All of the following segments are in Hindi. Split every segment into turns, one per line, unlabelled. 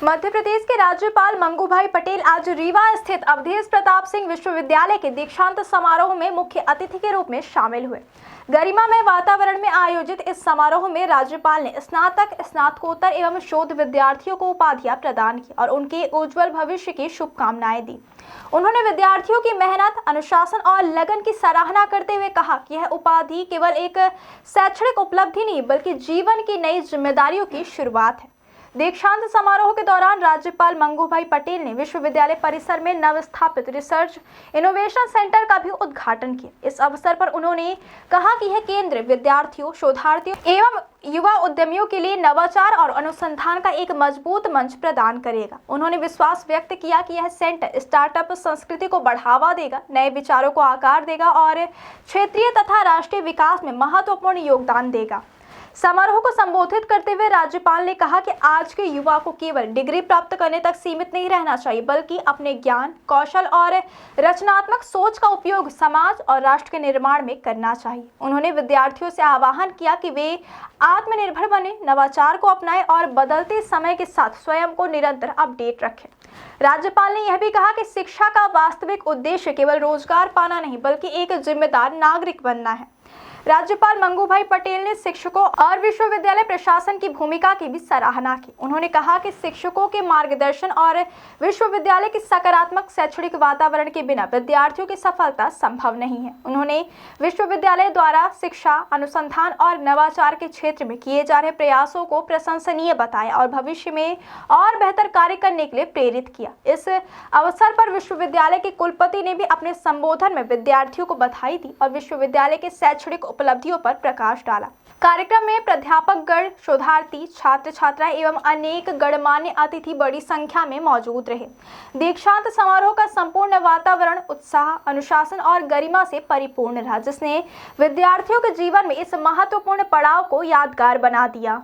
मध्य प्रदेश के राज्यपाल मंगूभाई पटेल आज रीवा स्थित अवधेश प्रताप सिंह विश्वविद्यालय के दीक्षांत समारोह में मुख्य अतिथि के रूप में शामिल हुए। गरिमामय वातावरण में आयोजित इस समारोह में राज्यपाल ने स्नातक, स्नातकोत्तर एवं शोध विद्यार्थियों को उपाधियां प्रदान की और उनके उज्जवल भविष्य की शुभकामनाएं दी। उन्होंने विद्यार्थियों की मेहनत, अनुशासन और लगन की सराहना करते हुए कहा कि यह उपाधि केवल एक शैक्षणिक उपलब्धि नहीं बल्कि जीवन की नई जिम्मेदारियों की शुरुआत है। दीक्षांत समारोह के दौरान राज्यपाल मंगूभाई पटेल ने विश्वविद्यालय परिसर में नवस्थापित रिसर्च इनोवेशन सेंटर का भी उद्घाटन किया। इस अवसर पर उन्होंने कहा कि यह केंद्र विद्यार्थियों, शोधार्थियों एवं युवा उद्यमियों के लिए नवाचार और अनुसंधान का एक मजबूत मंच प्रदान करेगा। उन्होंने विश्वास व्यक्त किया कि यह सेंटर स्टार्टअप संस्कृति को बढ़ावा देगा, नए विचारों को आकार देगा और क्षेत्रीय तथा राष्ट्रीय विकास में महत्वपूर्ण योगदान देगा। समारोह को संबोधित करते हुए राज्यपाल ने कहा कि आज के युवा को केवल डिग्री प्राप्त करने तक सीमित नहीं रहना चाहिए बल्कि अपने ज्ञान, कौशल और रचनात्मक सोच का उपयोग समाज और राष्ट्र के निर्माण में करना चाहिए। उन्होंने विद्यार्थियों से आह्वान किया कि वे आत्मनिर्भर बने, नवाचार को अपनाएं और बदलते समय के साथ स्वयं को निरंतर अपडेट रखें। राज्यपाल ने यह भी कहा कि शिक्षा का वास्तविक उद्देश्य केवल रोजगार पाना नहीं बल्कि एक जिम्मेदार नागरिक बनना है। राज्यपाल मंगूभाई पटेल ने शिक्षकों और विश्वविद्यालय प्रशासन की भूमिका की भी सराहना की। उन्होंने कहा कि शिक्षकों के मार्गदर्शन और विश्वविद्यालय के सकारात्मक शैक्षणिक वातावरण के बिना विद्यार्थियों की सफलता संभव नहीं है। उन्होंने विश्वविद्यालय द्वारा शिक्षा, अनुसंधान और नवाचार के क्षेत्र में किए जा रहे प्रयासों को प्रशंसनीय बताया और भविष्य में और बेहतर कार्य करने के लिए प्रेरित किया। इस अवसर पर विश्वविद्यालय के कुलपति ने भी अपने संबोधन में विद्यार्थियों को बधाई दी और विश्वविद्यालय के शैक्षणिक उपलब्धियों पर प्रकाश डाला। कार्यक्रम में प्राध्यापकगण, शोधार्थी, छात्र छात्राएं एवं अनेक गणमान्य अतिथि बड़ी संख्या में मौजूद रहे। दीक्षांत समारोह का संपूर्ण वातावरण उत्साह, अनुशासन और गरिमा से परिपूर्ण रहा, जिसने विद्यार्थियों के जीवन में इस महत्वपूर्ण पड़ाव को यादगार बना दिया।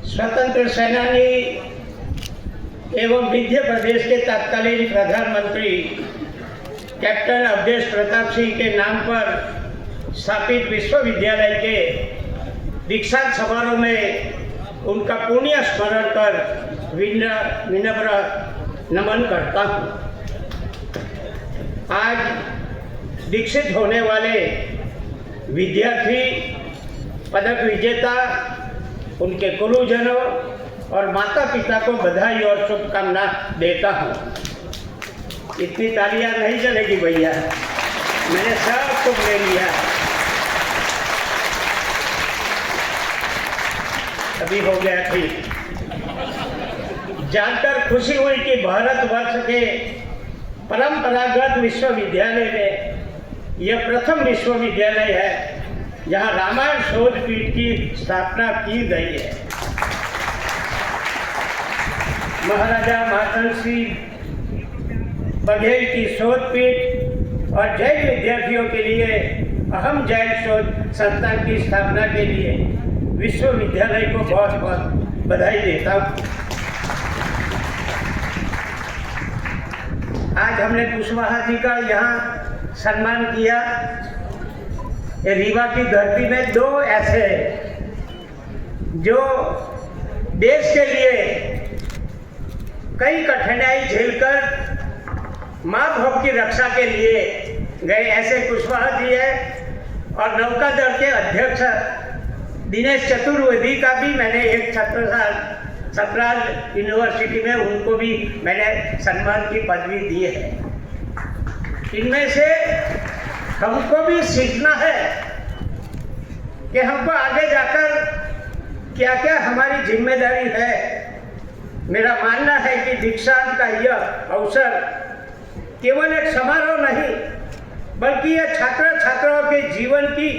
स्वतंत्र सेनानी एवं मध्य प्रदेश के तत्कालीन प्रधानमंत्री कैप्टन अवधेश प्रताप सिंह के नाम पर स्थापित विश्वविद्यालय के दीक्षांत समारोह में उनका पुण्य स्मरण कर विनम्र नमन करता हूँ। आज दीक्षित होने वाले विद्यार्थी, पदक विजेता, उनके गुरुजनों और माता पिता को बधाई और शुभकामना देता हूँ। इतनी तालियां नहीं चलेगी भैया, मैंने सब कुछ ले लिया। अभी हो गया ठीक। जानकर खुशी हुई कि भारतवर्ष के परंपरागत विश्वविद्यालय में यह प्रथम विश्वविद्यालय है जहां रामायण शोध पीठ की स्थापना की गई है। महाराजा मार्तंड बघेल की शोध पीठ और जैन विद्यार्थियों के लिए अहम जैन शोध संस्थान की स्थापना के लिए विश्वविद्यालय को बहुत बहुत बधाई देता हूँ। आज हमने कुशवाहा जी का यहाँ सम्मान किया। रीवा की धरती में दो ऐसे जो देश के लिए कई कठिनाई झेलकर माँ भव की रक्षा के लिए गए, ऐसे कुशवाहा जी है। और नौकादल के अध्यक्ष दिनेश चतुर्वेदी का भी मैंने एक सतराल यूनिवर्सिटी में उनको भी मैंने सम्मान की पदवी दी है। इनमें से हमको भी सीखना है कि हमको आगे जाकर क्या क्या हमारी जिम्मेदारी है। मेरा मानना है कि दीक्षांत का यह अवसर केवल एक समारोह नहीं बल्कि यह छात्र छात्राओं के जीवन की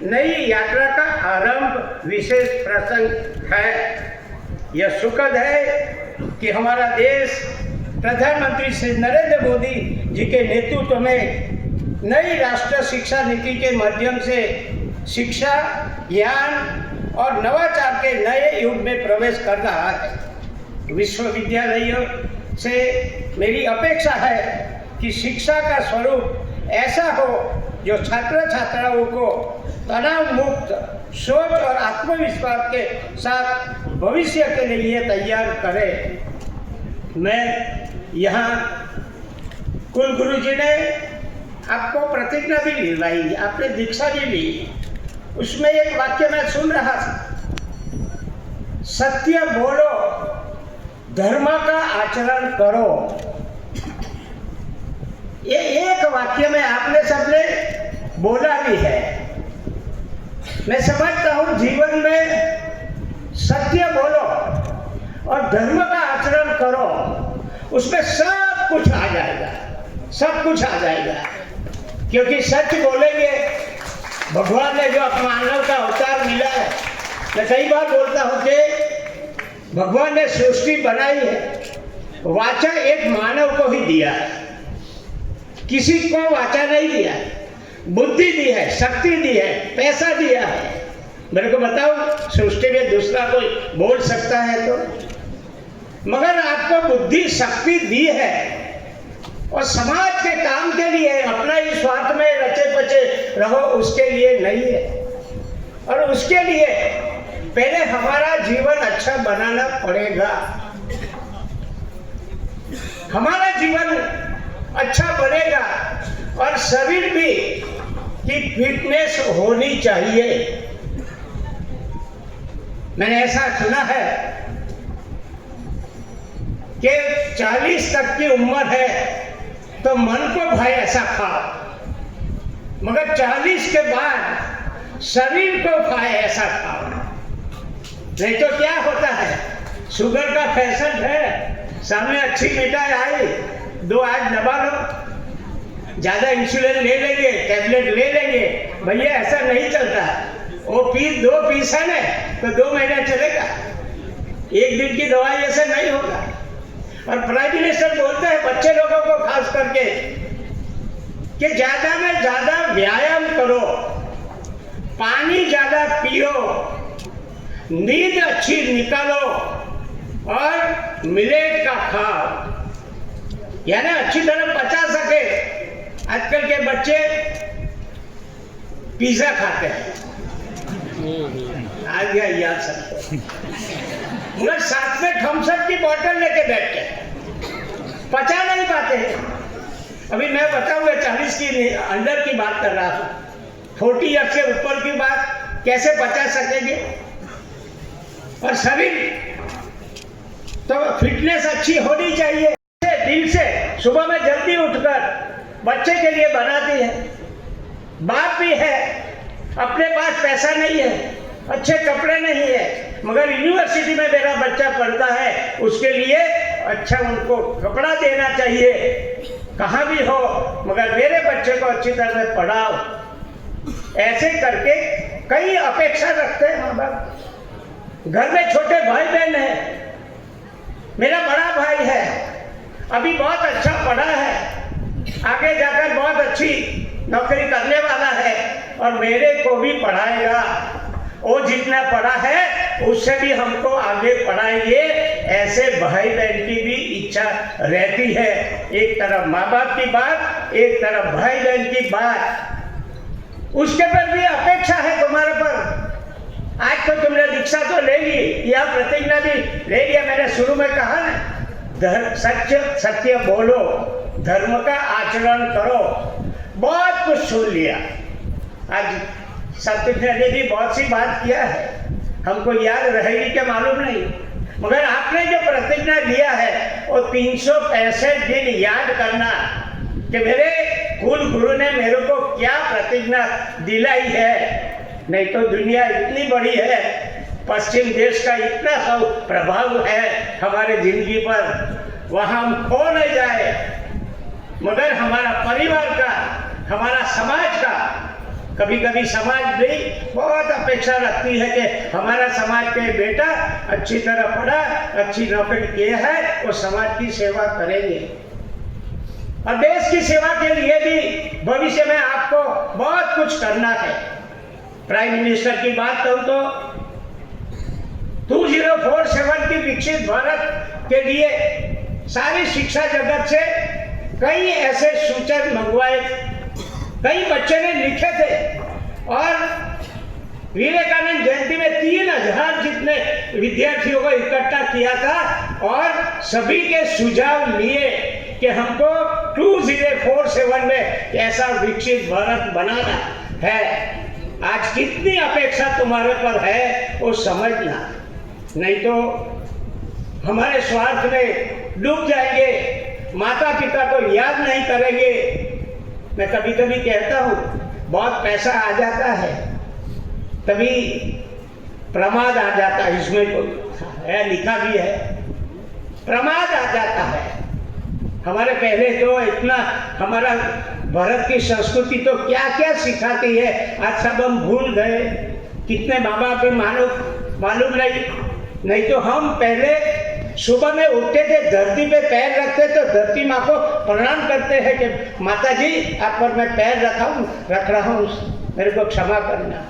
नई यात्रा का आरंभ विशेष प्रसंग है। यह सुखद है कि हमारा देश प्रधानमंत्री श्री नरेंद्र मोदी जी के नेतृत्व में नई राष्ट्रीय शिक्षा नीति के माध्यम से शिक्षा, ज्ञान और नवाचार के नए युग में प्रवेश कर रहा है। विश्वविद्यालयों से मेरी अपेक्षा है कि शिक्षा का स्वरूप ऐसा हो जो छात्र छात्राओं को तनाव मुक्त सोच और आत्मविश्वास के साथ भविष्य के लिए तैयार करें। मैं यहाँ कुल गुरु जी ने आपको प्रतिज्ञा भी दिलवाई, आपने दीक्षा भी ली। उसमें एक वाक्य मैं सुन रहा था, सत्य बोलो, धर्म का आचरण करो। ये एक वाक्य में आपने सबने बोला भी है। मैं समझता हूँ जीवन में सत्य बोलो और धर्म का आचरण करो, उसमें सब कुछ आ जाएगा, सब कुछ आ जाएगा। क्योंकि सच बोलेंगे, भगवान ने जो मानव का अवतार मिला है, मैं कई बार बोलता हूँ कि भगवान ने सृष्टि बनाई है, वाचा एक मानव को ही दिया है, किसी को वाचा नहीं दिया है। बुद्धि दी है, शक्ति दी है, पैसा दिया है। मेरे को बताओ, सृष्टि में दूसरा कोई बोल सकता है तो? मगर आपको बुद्धि शक्ति दी है और समाज के काम के लिए, अपना ही स्वार्थ में रचे बचे रहो उसके लिए नहीं है। और उसके लिए पहले हमारा जीवन अच्छा बनाना पड़ेगा। हमारा जीवन अच्छा बनेगा और शरीर भी की फिटनेस होनी चाहिए। मैंने ऐसा सुना है कि 40 तक की उम्र है तो मन को भाई ऐसा खाओ, मगर 40 के बाद शरीर को भाई ऐसा खाओ। नहीं तो क्या होता है, शुगर का फैशन है, सामने अच्छी मिठाई आई, 2 आज दबा लो, ज्यादा इंसुलिन ले लेंगे, टैबलेट ले लेंगे। भैया ऐसा नहीं चलता। वो 2 पीस है ना तो 2 महीना चलेगा, एक दिन की दवाई ऐसे नहीं होगा। और प्राइम मिनिस्टर बोलते हैं बच्चे लोगों को खास करके कि ज्यादा में ज्यादा व्यायाम करो, पानी ज्यादा पियो, नींद अच्छी निकालो और मिलेट का खाओ, यानी अच्छी तरह पचा सके। आजकल के बच्चे पिज्जा खाते हैं, आ गया याद सबको, मगर साथ में थम्स अप की बोतल लेके बैठते हैं, पचा नहीं पाते हैं। अभी मैं बताऊंगा 40 की अंदर की बात कर रहा हूँ, 40 ईयर से ऊपर की बात कैसे पचा सकेंगे। और शरीर तो फिटनेस अच्छी होनी चाहिए। दिल से सुबह में जल्दी उठकर बच्चे के लिए बनाती है, बाप भी है, अपने पास पैसा नहीं है, अच्छे कपड़े नहीं है, मगर यूनिवर्सिटी में मेरा बच्चा पढ़ता है, उसके लिए अच्छा उनको कपड़ा देना चाहिए, कहाँ भी हो, मगर मेरे बच्चे को अच्छी तरह पढ़ाओ। ऐसे करके कई अपेक्षा रखते हैं माँ बाप। घर में छोटे भाई बहन है, मेरा बड़ा भाई है, अभी बहुत अच्छा पढ़ा है, आगे जाकर बहुत अच्छी नौकरी करने वाला है और मेरे को भी पढ़ाएगा। वो जितना पढ़ा है उससे भी हमको आगे पढ़ाएंगे। ऐसे भाई बहन की भी इच्छा रहती है। एक तरफ माँ बाप की बात, एक तरफ भाई बहन की बात, उसके पर भी अपेक्षा है तुम्हारे पर। आज तो तुमने दीक्षा तो ले ली, या प्रतिज्ञा भी ले लिया। मैंने शुरू में कहा ना, सत्य बोलो, धर्म का आचरण करो। बहुत कुछ सुन लिया, आज सत्य ने भी बहुत सी बात किया है, हमको याद रहेगी क्या मालूम नहीं, मगर आपने जो प्रतिज्ञा लिया है वो 365 दिन याद करना कि मेरे कुल गुरु ने मेरे को क्या प्रतिज्ञा दिलाई है। नहीं तो दुनिया इतनी बड़ी है, पश्चिम देश का इतना प्रभाव है हमारे जिंदगी पर, वहाँ हम खो नहीं जाए। मगर हमारा परिवार का, हमारा समाज का, कभी कभी समाज भी बहुत अपेक्षा रखती है कि हमारा समाज के बेटा अच्छी तरह पढ़ा, अच्छी नौकरी किए है, वो समाज की सेवा करेंगे। और देश की सेवा के लिए भी भविष्य में आपको बहुत कुछ करना है। प्राइम मिनिस्टर की बात करूं तो 2047 की विकसित भारत के लिए सारी शिक्षा जगत से कई ऐसे सूचन मंगवाए, कई बच्चे ने लिखे थे और विवेकानंद जयंती में 3000 जितने विद्यार्थियों को इकट्ठा किया था और सभी के सुझाव लिए कि हमको 2047 में कैसा विकसित भारत बनाना है। आज कितनी अपेक्षा तुम्हारे पर है वो समझना, नहीं तो हमारे स्वार्थ में डूब जाएंगे, माता पिता को याद नहीं करेंगे। मैं कभी कभी कहता हूँ बहुत पैसा आ जाता है तभी प्रमाद आ जाता है, इसमें कोई है लिखा भी है, प्रमाद आ जाता है। हमारे पहले तो इतना हमारा भारत की संस्कृति तो क्या क्या सिखाती है, आज सब हम भूल गए। कितने माँ बाप भी मालूम नहीं तो हम पहले सुबह में उठते थे, धरती पे पैर रखते तो धरती माँ को प्रणाम करते हैं कि माता जी आप पर मैं पैर रख रहा हूँ, मेरे को क्षमा करना।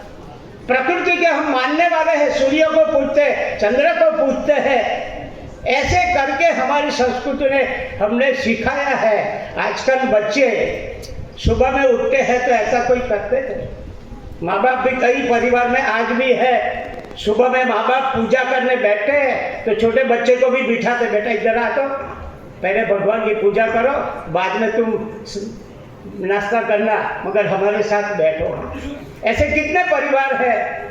प्रकृति के हम मानने वाले हैं, सूर्य को पूजते हैं, चंद्र को पूजते हैं। ऐसे करके हमारी संस्कृति ने हमने सिखाया है। आजकल बच्चे सुबह में उठते हैं तो ऐसा कोई करते थे? माँ बाप भी कई परिवार में आज भी है, सुबह में माँ बाप पूजा करने बैठते हैं तो छोटे बच्चे को भी बिठाते, बेटा इधर आ, तो पहले भगवान की पूजा करो, बाद में तुम नाश्ता करना, मगर हमारे साथ बैठो। ऐसे कितने परिवार है